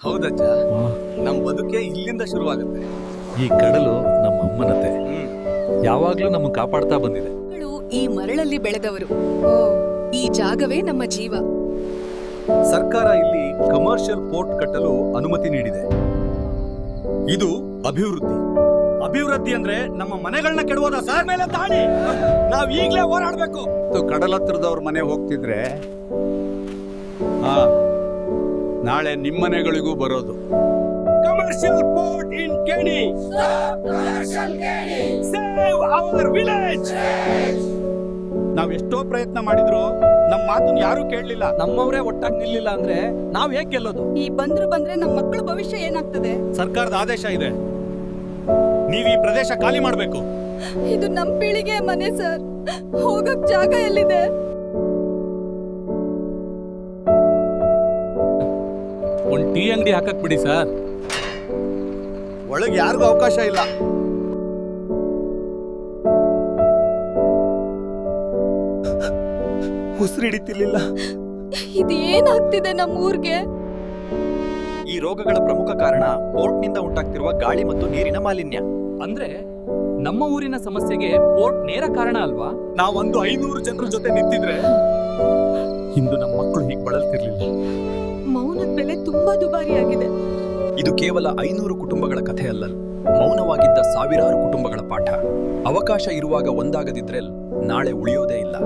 ಹೌದಜ್ಜ, ನಮ್ ಬದುಕೆ ಇಲ್ಲಿಂದ ಶುರುವಾಗುತ್ತೆ. ಈ ಕಡಲು ನಮ್ಮ ಅಮ್ಮನತೆ ಯಾವಾಗ್ಲೂ ನಮ್ಮನ್ನು ಕಾಪಾಡ್ತಾ ಬಂದಿದೆ. ಈ ಮರಳಲ್ಲಿ ಬೆಳೆದವರು. ಈ ಜಾಗವೇ ನಮ್ಮ ಜೀವ. ಸರ್ಕಾರ ಇಲ್ಲಿ ಕಮರ್ಷಿಯಲ್ ಪೋರ್ಟ್ ಕಟ್ಟಲು ಅನುಮತಿ ನೀಡಿದೆ. ಇದು ಅಭಿವೃದ್ಧಿ ಅಂದ್ರೆ ನಮ್ಮ ಮನೆಗಳನ್ನ ಕೆಡವೋದ ಸರ್ ಮೇಲೆ ದಾಳಿ. ನಾವ್ ಈಗ್ಲೇ ಹೋರಾಡ್ಬೇಕು. ಕಡಲ ಹತ್ರದವ್ರ ಮನೆ ಹೋಗ್ತಿದ್ರೆ ನಾಳೆ ನಿಮ್ಮನೆಗಳಿಗೂ ಬರೋದು. Commercial port in Keni. Save our village. ನಾವ್ ಎಷ್ಟೋ ಪ್ರಯತ್ನ ಮಾಡಿದ್ರು ನಮ್ ಮಾತನ್ನ ಯಾರು ಕೇಳಲಿಲ್ಲ. ನಮ್ಮವರೇ ಒಟ್ಟಾಗಿ ನಿಲ್ಲಿಲ್ಲ ಅಂದ್ರೆ ನಾವ್ ಹೇಗ್ ಗೆಲ್ಲೋದು? ಈ ಬಂದ್ರೆ ನಮ್ಮ ಮಕ್ಕಳ ಭವಿಷ್ಯ ಏನಾಗ್ತದೆ? ಸರ್ಕಾರದ ಆದೇಶ ಇದೆ, ನೀವ್ ಈ ಪ್ರದೇಶ ಖಾಲಿ ಮಾಡ್ಬೇಕು. ಇದು ನಮ್ ಪೀಳಿಗೆ ಮನೆ ಸರ್, ಹೋಗಕ್ ಜಾಗ ಎಲ್ಲಿದೆ? ಒಂದ್ ಟೀ ಅಂಗಡಿ ಹಾಕಕ್ ಬಿಡಿ ಸರ್. ಒಳಗೆ ಯಾರಿಗೂ ಅವಕಾಶ ಇಲ್ಲ. ಉಸಿರಿಡಿತಿರ್ಲಿಲ್ಲ. ಇದು ಏನಾಗ್ತಿದೆ ನಮ್ಮ ಊರ್ಗೆ? ಈ ರೋಗಗಳ ಪ್ರಮುಖ ಕಾರಣ ಪೋರ್ಟ್ನಿಂದ ಉಂಟಾಗ್ತಿರುವ ಗಾಳಿ ಮತ್ತು ನೀರಿನ ಮಾಲಿನ್ಯ. ಅಂದ್ರೆ ನಮ್ಮ ಊರಿನ ಸಮಸ್ಯೆಗೆ ಪೋರ್ಟ್ ನೇರ ಕಾರಣ ಅಲ್ವಾ? ನಾವೊಂದು 500 ಜನರ ಜೊತೆ ನಿಂತಿದ್ರೆ ಇಂದು ನಮ್ಮ ಮಕ್ಕಳು ಹೀಗೆ ಬಳಲ್ತಿರ್ಲಿಲ್ಲ. ಮೌನದ ಬೆಲೆ ತುಂಬಾ ದುಬಾರಿಯಾಗಿದೆ. ಇದು ಕೇವಲ 500 ಕುಟುಂಬಗಳ ಕಥೆ ಅಲ್ಲ, ಮೌನವಾಗಿದ್ದ ಸಾವಿರಾರು ಕುಟುಂಬಗಳ ಪಾಠ. ಅವಕಾಶ ಇರುವಾಗ ಒಂದಾಗದಿದ್ರೆ ನಾಳೆ ಉಳಿಯೋದೇ ಇಲ್ಲ.